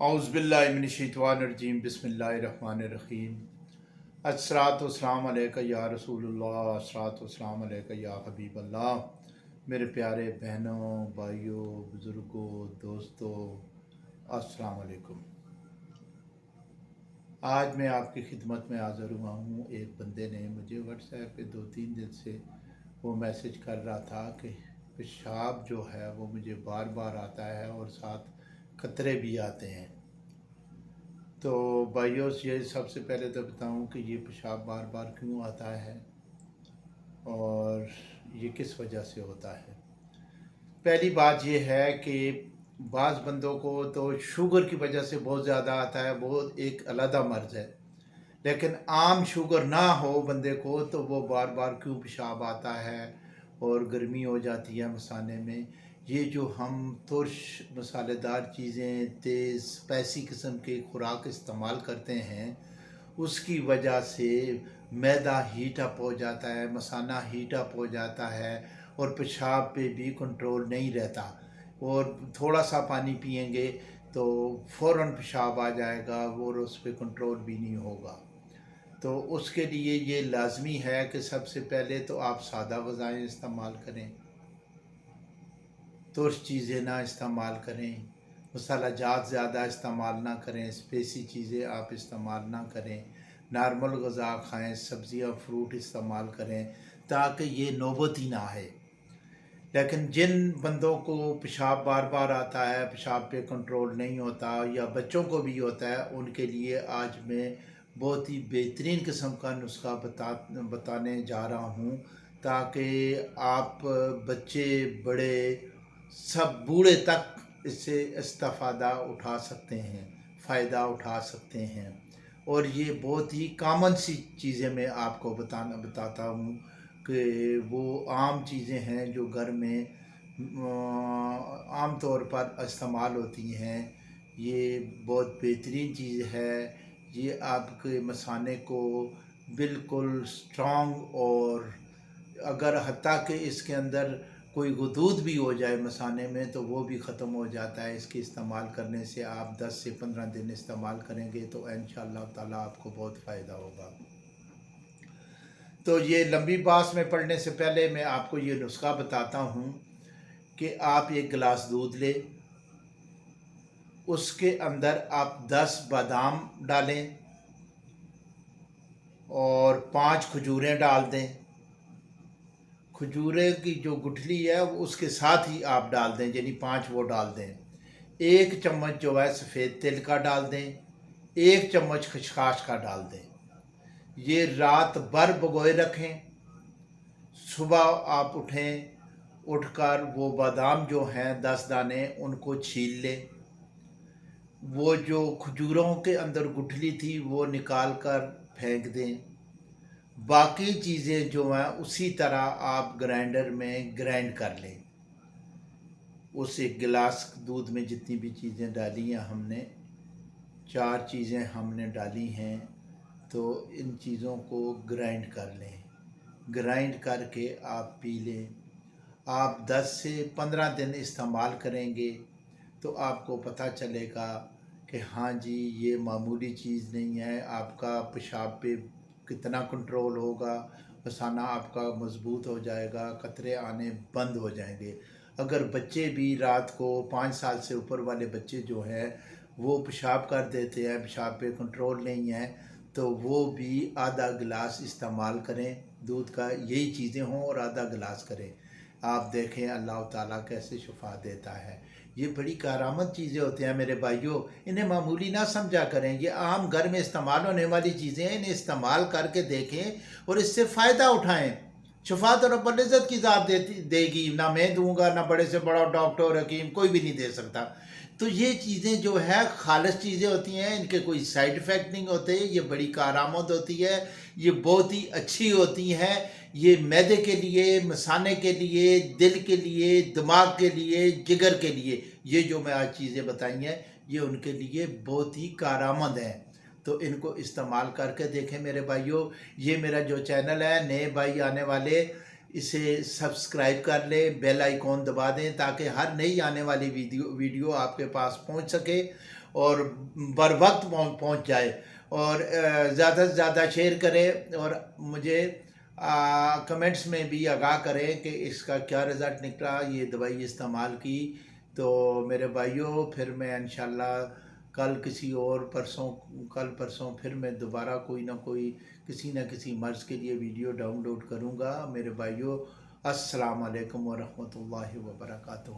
اعوذ باللہ من الشیطان الرجیم بسم اللہ الرحمن الرحیم الصلاۃ والسلام علیکہ یا رسول اللہ الصلاۃ والسلام علیکہ یا حبیب اللہ۔ میرے پیارے بہنوں، بھائیوں، بزرگوں، دوستوں، السلام علیکم۔ آج میں آپ کی خدمت میں حاضر ہوا ہوں۔ ایک بندے نے مجھے واٹس ایپ پہ 2-3 دن سے وہ میسج کر رہا تھا کہ پیشاب جو ہے وہ مجھے بار بار آتا ہے اور ساتھ قطرے بھی آتے ہیں۔ تو بھائیوں، یہ سب سے پہلے تو بتاؤں کہ یہ پیشاب بار بار کیوں آتا ہے اور یہ کس وجہ سے ہوتا ہے۔ پہلی بات یہ ہے کہ بعض بندوں کو تو شوگر کی وجہ سے بہت زیادہ آتا ہے، وہ ایک علیحدہ مرض ہے، لیکن عام شوگر نہ ہو بندے کو تو وہ بار بار کیوں پیشاب آتا ہے اور گرمی ہو جاتی ہے مثانے میں۔ یہ جو ہم ترش مسالے دار چیزیں، تیز اسپائسی قسم کے خوراک استعمال کرتے ہیں، اس کی وجہ سے معدہ ہیٹ اپ ہو جاتا ہے، مثانہ ہیٹ اپ ہو جاتا ہے اور پیشاب پہ بھی کنٹرول نہیں رہتا، اور تھوڑا سا پانی پئیں گے تو فوراً پیشاب آ جائے گا اور اس پہ کنٹرول بھی نہیں ہوگا۔ تو اس کے لیے یہ لازمی ہے کہ سب سے پہلے تو آپ سادہ غذائیں استعمال کریں، ترش چیزیں نہ استعمال کریں، مسالہ جات زیادہ استعمال نہ کریں، اسپیسی چیزیں آپ استعمال نہ کریں، نارمل غذا کھائیں، سبزیاں فروٹ استعمال کریں تاکہ یہ نوبت ہی نہ آئے۔ لیکن جن بندوں کو پیشاب بار بار آتا ہے، پیشاب پہ کنٹرول نہیں ہوتا، یا بچوں کو بھی ہوتا ہے، ان کے لیے آج میں بہت ہی بہترین قسم کا نسخہ بتانے جا رہا ہوں تاکہ آپ بچے بڑے سب بوڑھے تک اس سے استفادہ اٹھا سکتے ہیں، فائدہ اٹھا سکتے ہیں۔ اور یہ بہت ہی کامن سی چیزیں میں آپ کو بتاتا ہوں کہ وہ عام چیزیں ہیں جو گھر میں عام طور پر استعمال ہوتی ہیں۔ یہ بہت بہترین چیز ہے، یہ آپ کے مثانے کو بالکل سٹرانگ، اور اگر حتیٰ کہ اس کے اندر کوئی غدود بھی ہو جائے مثانے میں تو وہ بھی ختم ہو جاتا ہے۔ اس کے استعمال کرنے سے آپ 10 سے 15 دن استعمال کریں گے تو انشاءاللہ تعالیٰ آپ کو بہت فائدہ ہوگا۔ تو یہ لمبی بات میں پڑھنے سے پہلے میں آپ کو یہ نسخہ بتاتا ہوں کہ آپ ایک گلاس دودھ لیں، اس کے اندر آپ 10 بادام ڈالیں اور 5 کھجوریں ڈال دیں۔ کھجورے کی جو گٹھلی ہے اس کے ساتھ ہی آپ ڈال دیں، یعنی 5 وہ ڈال دیں۔ 1 چمچ جو ہے سفید تل کا ڈال دیں، 1 چمچ خشخاش کا ڈال دیں۔ یہ رات بھر بھگوئے رکھیں، صبح آپ اٹھ کر وہ بادام جو ہیں 10 دانے ان کو چھیل لیں، وہ جو کھجوروں کے اندر گٹھلی تھی وہ نکال کر پھینک دیں۔ باقی چیزیں جو ہیں اسی طرح آپ گرائنڈر میں گرائنڈ کر لیں۔ اس ایک گلاس دودھ میں جتنی بھی چیزیں ڈالی ہیں ہم نے، 4 چیزیں ہم نے ڈالی ہیں، تو ان چیزوں کو گرائنڈ کر لیں۔ گرائنڈ کر کے آپ پی لیں۔ آپ 10 سے 15 دن استعمال کریں گے تو آپ کو پتہ چلے گا کہ ہاں جی یہ معمولی چیز نہیں ہے، آپ کا پیشاب پہ کتنا کنٹرول ہوگا، مثانہ آپ کا مضبوط ہو جائے گا، قطرے آنے بند ہو جائیں گے۔ اگر بچے بھی رات کو 5 سال سے اوپر والے بچے جو ہیں وہ پیشاب کر دیتے ہیں، پیشاب پہ کنٹرول نہیں ہے، تو وہ بھی آدھا گلاس استعمال کریں دودھ کا، یہی چیزیں ہوں اور آدھا گلاس کریں۔ آپ دیکھیں اللہ تعالیٰ کیسے شفا دیتا ہے۔ یہ بڑی کارآمد چیزیں ہوتی ہیں میرے بھائیوں، انہیں معمولی نہ سمجھا کریں۔ یہ عام گھر میں استعمال ہونے والی چیزیں ہیں، انہیں استعمال کر کے دیکھیں اور اس سے فائدہ اٹھائیں۔ شفا تو رب العزت کی ذات دے گی، نہ میں دوں گا، نہ بڑے سے بڑا ڈاکٹر حکیم کوئی بھی نہیں دے سکتا۔ تو یہ چیزیں جو ہے خالص چیزیں ہوتی ہیں، ان کے کوئی سائیڈ ایفیکٹ نہیں ہوتے، یہ بڑی کارآمد ہوتی ہے، یہ بہت ہی اچھی ہوتی ہیں۔ یہ معدے کے لیے، مثانے کے لیے، دل کے لیے، دماغ کے لیے، جگر کے لیے، یہ جو میں آج چیزیں بتائی ہیں یہ ان کے لیے بہت ہی کارآمد ہیں۔ تو ان کو استعمال کر کے دیکھیں میرے بھائیوں۔ یہ میرا جو چینل ہے، نئے بھائی آنے والے اسے سبسکرائب کر لیں، بیل آئیکن دبا دیں تاکہ ہر نئی آنے والی ویڈیو آپ کے پاس پہنچ سکے اور بر وقت پہنچ جائے، اور زیادہ سے زیادہ شیئر کریں، اور مجھے کمنٹس میں بھی آگاہ کریں کہ اس کا کیا رزلٹ نکلا یہ دوائی استعمال کی۔ تو میرے بھائیوں، پھر میں انشاءاللہ کل پرسوں پھر میں دوبارہ کوئی نہ کوئی کسی نہ کسی مرض کے لیے ویڈیو ڈاؤن لوڈ کروں گا۔ میرے بھائیوں، السلام علیکم ورحمۃ اللہ وبرکاتہ۔